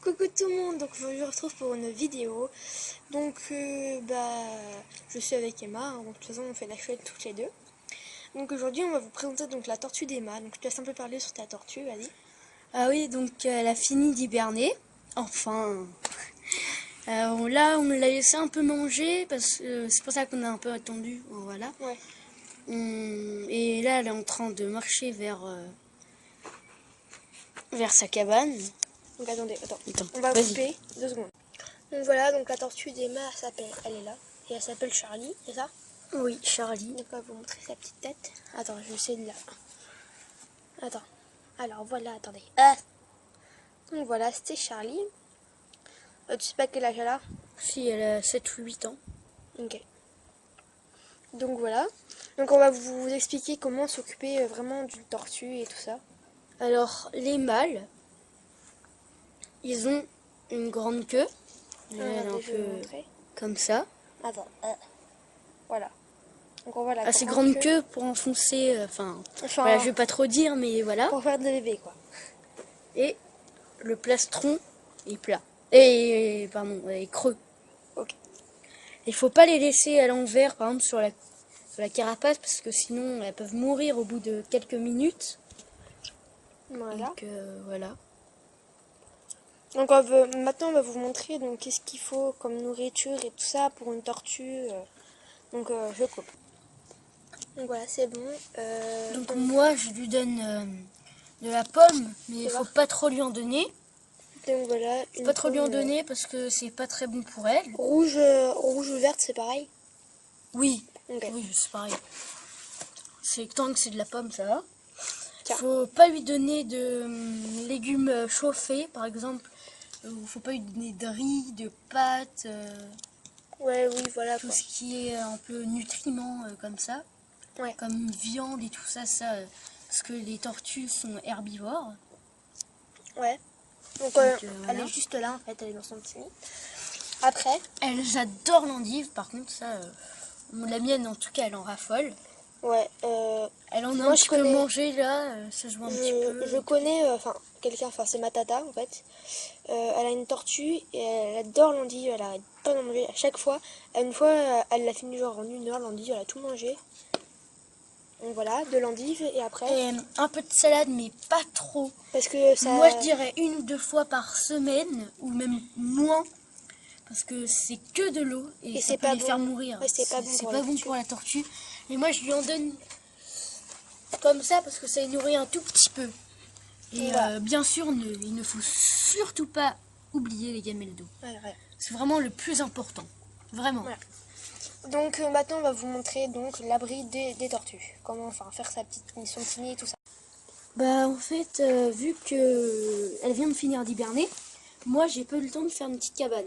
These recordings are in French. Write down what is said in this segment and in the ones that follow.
Coucou tout le monde, donc aujourd'hui je vous retrouve pour une vidéo. Donc je suis avec Emma, hein, donc de toute façon on fait la chouette toutes les deux. Donc aujourd'hui on va vous présenter donc la tortue d'Emma. Donc je te laisse un peu parler sur ta tortue, vas-y. Ah oui, donc elle a fini d'hiberner. Enfin, là on l'a laissé un peu manger parce que c'est pour ça qu'on a un peu attendu. Voilà. Ouais. Et là elle est en train de marcher vers sa cabane. Donc attendez, Attends, on va vas-y. couper 2 secondes. Donc voilà, donc la tortue d'Emma elle est là. Et elle s'appelle Charlie, c'est ça? Oui, Charlie. Donc on va vous montrer sa petite tête. Attends, je vais essayer de la... Attends. Alors voilà, attendez. Ah. Donc voilà, c'était Charlie. Tu sais pas quel âge elle a? Si, elle a 7 ou 8 ans. Ok. Donc voilà. Donc on va vous expliquer comment s'occuper vraiment d'une tortue et tout ça. Alors, les mâles, ils ont une grande queue. Elle est un Je vais vous peu montrer. comme ça. Attends. Voilà. Donc on voit la Assez grande queue pour enfoncer, Enfin, voilà, je vais pas trop dire, mais voilà. pour faire des bébés, quoi. Et le plastron est plat. Et pardon, est creux. Ok. Il faut pas les laisser à l'envers, par exemple sur la carapace, parce que sinon elles peuvent mourir au bout de quelques minutes. Voilà. Donc voilà. Donc maintenant on va vous montrer donc qu'est-ce qu'il faut comme nourriture et tout ça pour une tortue. Donc je coupe. Donc voilà, c'est bon. Donc moi je lui donne de la pomme, mais il faut pas trop lui en donner. Donc voilà. Pas trop lui en donner parce que c'est pas très bon pour elle. Rouge ou verte, c'est pareil? Oui, Ok. oui, c'est pareil. C'est tant que c'est de la pomme, ça va. Tiens. Faut pas lui donner de légumes chauffés, par exemple. Faut pas lui donner de riz, de pâtes, Ouais, oui, voilà. tout Quoi. ce qui est un peu nutriments comme ça. Ouais. Comme viande et tout ça, parce que les tortues sont herbivores. Ouais. Donc voilà. elle est juste là en fait, elle est dans son petit nid. Après, Elles adorent l'endive, par contre ça, la mienne en tout cas, elle en raffole. ouais. Elle en a moi, un petit peu mangé là, ça se voit un petit peu. Je connais, quelqu'un, c'est ma tata en fait. Elle a une tortue et elle adore l'endive, elle arrête pas d'en manger à chaque fois. Une fois, elle l'a fini genre en 1 heure, l'endive, elle a tout mangé. Donc voilà, de l'endive et après. Et un peu de salade, mais pas trop. Parce que ça. Moi je dirais 1 ou 2 fois par semaine, ou même moins. Parce que c'est que de l'eau et ça c'est peut pas les faire mourir. Ouais, c'est pas bon pour la tortue. Mais moi je lui en donne comme ça parce que ça les nourrit un tout petit peu. Et voilà. bien sûr, il ne faut surtout pas oublier les gamelles d'eau. Ouais. C'est vraiment le plus important. Vraiment. Voilà. Donc maintenant on va vous montrer donc l'abri des tortues. Comment faire son petit nid et tout ça. Bah en fait, vu que elle vient de finir d'hiberner, moi j'ai pas eu le temps de faire une petite cabane.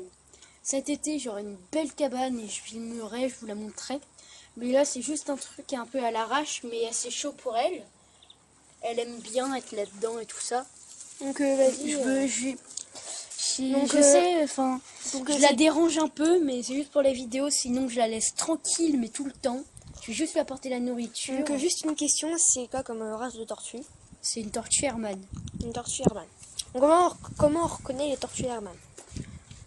Cet été j'aurai une belle cabane et je filmerai, je vous la montrerai. Mais là c'est juste un truc un peu à l'arrache, mais assez chaud pour elle. Elle aime bien être là-dedans et tout ça. Donc vas-y. Je sais, enfin, je la dérange un peu, mais c'est juste pour les vidéos, sinon je la laisse tranquille, mais tout le temps. Je vais juste lui apporter la nourriture. Donc juste une question, c'est quoi comme race de tortue? C'est une tortue Hermann. Une tortue Hermann. Donc comment on reconnaît les tortues Hermann?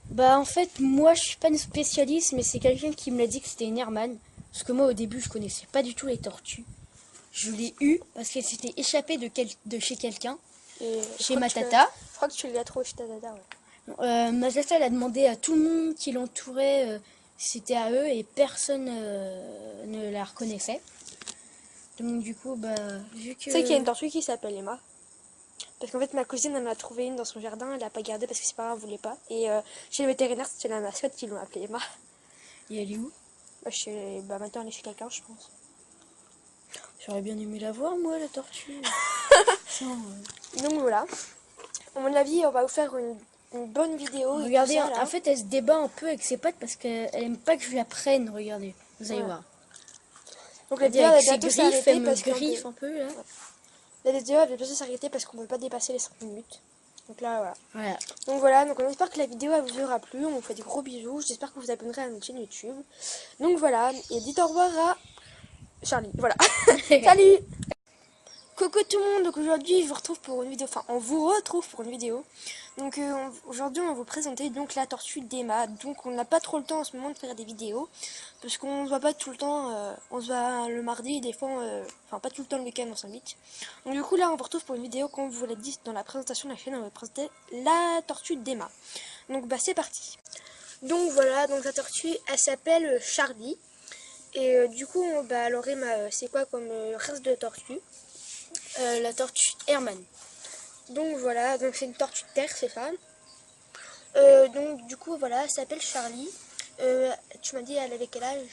Bah en fait, moi je suis pas une spécialiste, mais c'est quelqu'un qui me l'a dit que c'était une Hermann. Parce que moi au début je connaissais pas du tout les tortues. Je l'ai eue parce qu'elle s'était échappée de chez quelqu'un, chez ma tata. Je crois que tu l'as trouvé chez ta tata, ouais. Ma tata elle a demandé à tout le monde qui l'entourait si c'était à eux et personne ne la reconnaissait. Donc du coup, vu que... Tu sais qu'il y a une tortue qui s'appelle Emma. Parce qu'en fait ma cousine elle en a trouvé une dans son jardin, elle l'a pas gardée parce que ses parents voulaient pas. Et chez le vétérinaire c'était la mascotte qui l'ont appelée Emma. Et elle est où? Maintenant elle est chez quelqu'un je pense. J'aurais bien aimé la voir moi la tortue. Donc voilà. À mon avis on va vous faire une bonne vidéo. Regardez, ça, là. en fait elle se débat un peu avec ses pattes parce qu'elle aime pas que je la prenne, regardez. Vous allez voir. Donc la vidéo vidéo avec va ses bientôt griffes, s'arrêter elle me parce griffe un peu là. La vidéo va bientôt s'arrêter parce qu'on ne peut pas dépasser les 5 minutes. Donc là Voilà. Donc voilà, donc on espère que la vidéo vous aura plu. On vous fait des gros bisous. J'espère que vous abonnerez à notre chaîne YouTube. Donc voilà, et dites au revoir à Charlie. Voilà. Salut. Coucou tout le monde. Donc aujourd'hui je vous retrouve pour une vidéo. Enfin on vous retrouve pour une vidéo. Donc aujourd'hui on va vous présenter donc la tortue d'Emma. Donc on n'a pas trop le temps en ce moment de faire des vidéos parce qu'on se voit pas tout le temps, on se voit le mardi et des fois, enfin pas tout le temps le week-end on s'invite. Donc du coup là on vous retrouve pour une vidéo comme je vous l'ai dit dans la présentation de la chaîne, on va présenter la tortue d'Emma. Donc bah c'est parti. Donc voilà, donc la tortue elle s'appelle Charlie. Et du coup bah alors Emma c'est quoi comme race de tortue? La tortue Herman. Donc voilà, donc c'est une tortue de terre, c'est ça. Donc du coup voilà, elle s'appelle Charlie. Tu m'as dit elle avait quel âge?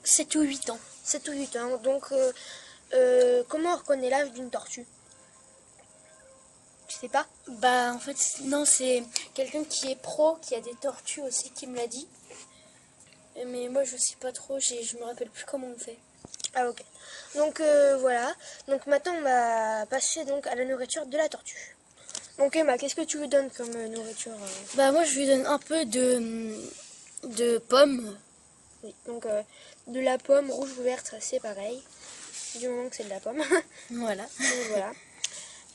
7 ou 8 ans. 7 ou 8 ans. Donc comment on reconnaît l'âge d'une tortue? Tu sais pas? Bah en fait non, c'est quelqu'un qui est pro, qui a des tortues aussi qui me l'a dit. Mais moi je sais pas trop, je me rappelle plus comment on fait. Ah ok. Donc voilà. Donc maintenant on va passer donc à la nourriture de la tortue. Donc Emma, qu'est-ce que tu lui donnes comme nourriture? Bah moi je lui donne un peu de pommes. Oui, donc de la pomme rouge ou verte, c'est pareil. Du moment que c'est de la pomme. Voilà. Donc voilà.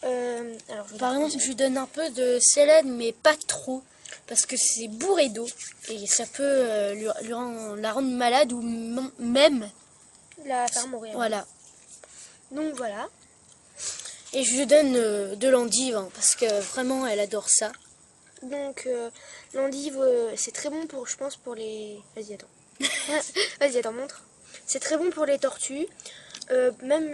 Alors, Par exemple, je lui donne un peu de salade, mais pas trop, parce que c'est bourré d'eau et ça peut la rendre malade ou même la faire mourir. Voilà. Donc voilà. Et je lui donne de l'endive, hein, parce que vraiment elle adore ça. Donc l'endive, c'est très bon pour, je pense, pour les... Vas-y, attends. Vas-y, attends, montre. C'est très bon pour les tortues. Même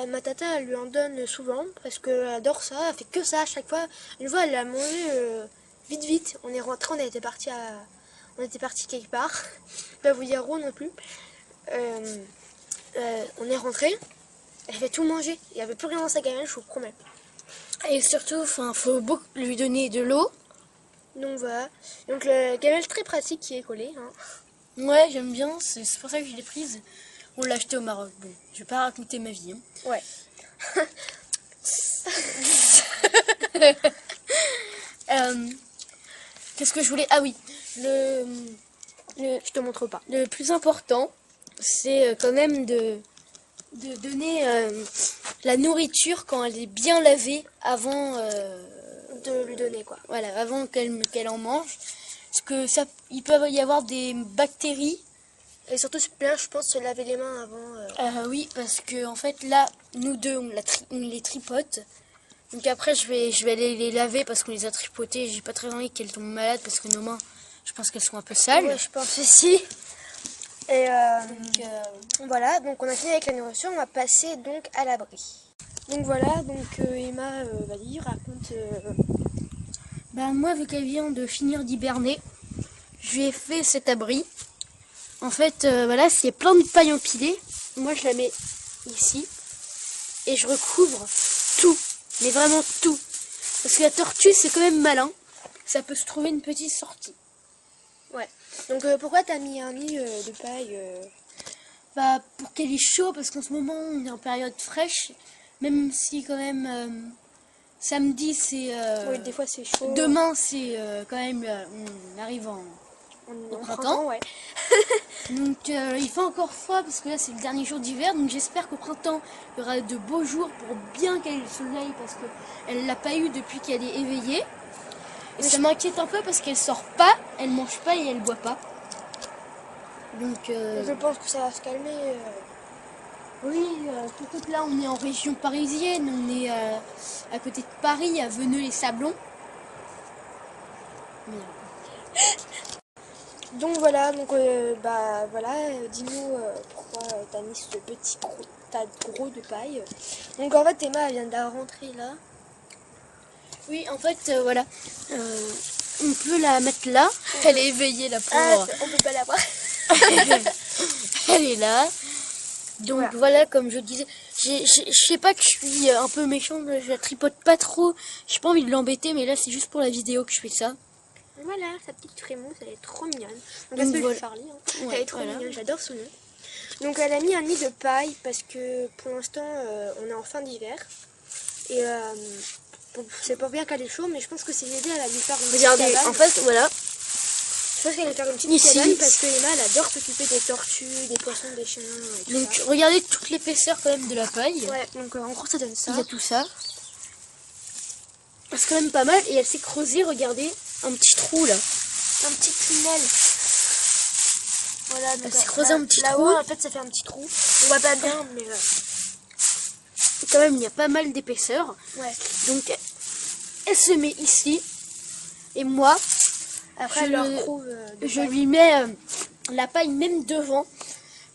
ma tata, elle lui en donne souvent parce qu'elle adore ça. Elle fait que ça à chaque fois. Une fois, elle l'a mangé vite, vite. On est rentré, on était parti quelque part. Je vais pas vous dire où non plus. On est rentré. Elle fait tout manger. Il n'y avait plus rien dans sa gamelle, je vous promets. Et surtout, faut beaucoup lui donner de l'eau. Donc voilà. Donc la gamelle très pratique qui est collée. Hein. Ouais, j'aime bien. C'est pour ça que je l'ai prise. On l'a achetée au Maroc. Bon, je vais pas raconter ma vie. Hein. Ouais. Qu'est-ce que je voulais... Ah oui, je te montre pas. Le plus important, c'est quand même de donner la nourriture quand elle est bien lavée avant de lui donner quoi. Voilà, avant qu'elle en mange. Parce que il peut y avoir des bactéries. Et surtout, c'est bien, je pense, se laver les mains avant. Oui, parce que en fait, là, nous deux, on les tripote. Donc après, je vais aller les laver parce qu'on les a tripotés. J'ai pas très envie qu'elles tombent malades parce que nos mains, je pense qu'elles sont un peu sales. Ouais, je pense aussi. Et voilà, donc on a fini avec la nourriture, on va passer donc à l'abri. Donc voilà, donc Emma, vas-y, raconte. Bah moi, vu qu'elle vient de finir d'hiberner, je lui ai fait cet abri. En fait, voilà, c'est plein de paille empilée. Moi, je la mets ici et je recouvre tout, mais vraiment tout. Parce que la tortue, c'est quand même malin. Ça peut se trouver une petite sortie. Ouais. Donc pourquoi t'as mis un nid de paille Bah pour qu'elle ait chaud, parce qu'en ce moment, on est en période fraîche. Même si quand même samedi, c'est... oui, des fois c'est chaud. Demain, c'est quand même... on arrive au printemps. Ouais. Donc il fait encore froid parce que là c'est le dernier jour d'hiver, donc j'espère qu'au printemps il y aura de beaux jours pour bien qu'elle ait le soleil parce qu'elle l'a pas eu depuis qu'elle est éveillée. Et ça m'inquiète un peu parce qu'elle sort pas, elle mange pas et elle boit pas. Donc je pense que ça va se calmer. Oui, surtout là on est en région parisienne, on est à côté de Paris, à Veneux-les-Sablons. Donc voilà, donc bah voilà, dis-nous pourquoi t'as mis ce petit tas gros de paille. Donc en fait Emma elle vient de rentrer là. Oui, en fait voilà, on peut la mettre là. Elle est éveillée la pauvre. Ah, on peut pas la voir. Elle est là. Donc voilà, comme je disais, je sais pas que je suis un peu méchante, je la tripote pas trop. J'ai pas envie de l'embêter, mais là c'est juste pour la vidéo que je fais ça. Voilà, sa petite frémousse, elle est trop mignonne. Donc elle s'appelle Charlie, hein. Ouais, elle est trop mignonne, j'adore son nom. Donc elle a mis un nid de paille parce que pour l'instant on est en fin d'hiver. Et c'est pas bien qu'elle est chaud, mais je pense que c'est l'idée, elle a dû faire une petite cabane. En fait, voilà. Je pense qu'elle va faire une petite cabane parce que Emma elle adore s'occuper des tortues, des poissons, des chiens et tout donc ça. regardez toute l'épaisseur quand même de la paille. Ouais, donc en gros ça donne ça. Il y a tout ça. c'est quand même pas mal. Et elle s'est creusée, regardez, un petit trou là. Un petit tunnel. Voilà, donc Elle s'est creusé un petit là-haut, trou. en fait, ça fait un petit trou. On voit pas bien, mais Quand même, il y a pas mal d'épaisseur. ouais. Donc, elle se met ici. Et moi, Après, elle leur trouve je lui mets la paille même devant.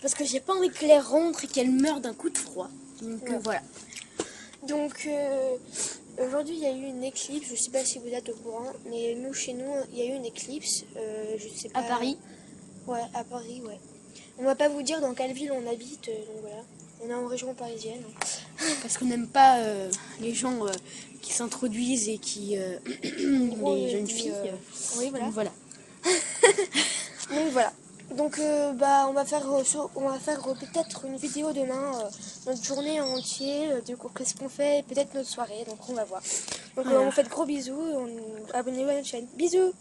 Parce que j'ai pas envie que l'air rentre et qu'elle meure d'un coup de froid. Donc, Ouais. voilà. Donc, aujourd'hui, il y a eu une éclipse. Je sais pas si vous êtes au courant, mais nous, chez nous, il y a eu une éclipse. Je sais pas. À Paris. Ouais, à Paris, ouais. On va pas vous dire dans quelle ville on habite, donc voilà. On est en région parisienne. Parce qu'on n'aime pas les gens qui s'introduisent et qui... les jeunes filles. Oui, voilà. Donc, voilà. Donc voilà. Donc on va faire peut-être une vidéo demain, notre journée en entier, du coup qu'est-ce qu'on fait, peut-être notre soirée, donc on va voir. Donc Voilà. on vous fait de gros bisous, abonnez-vous à notre chaîne. Bisous.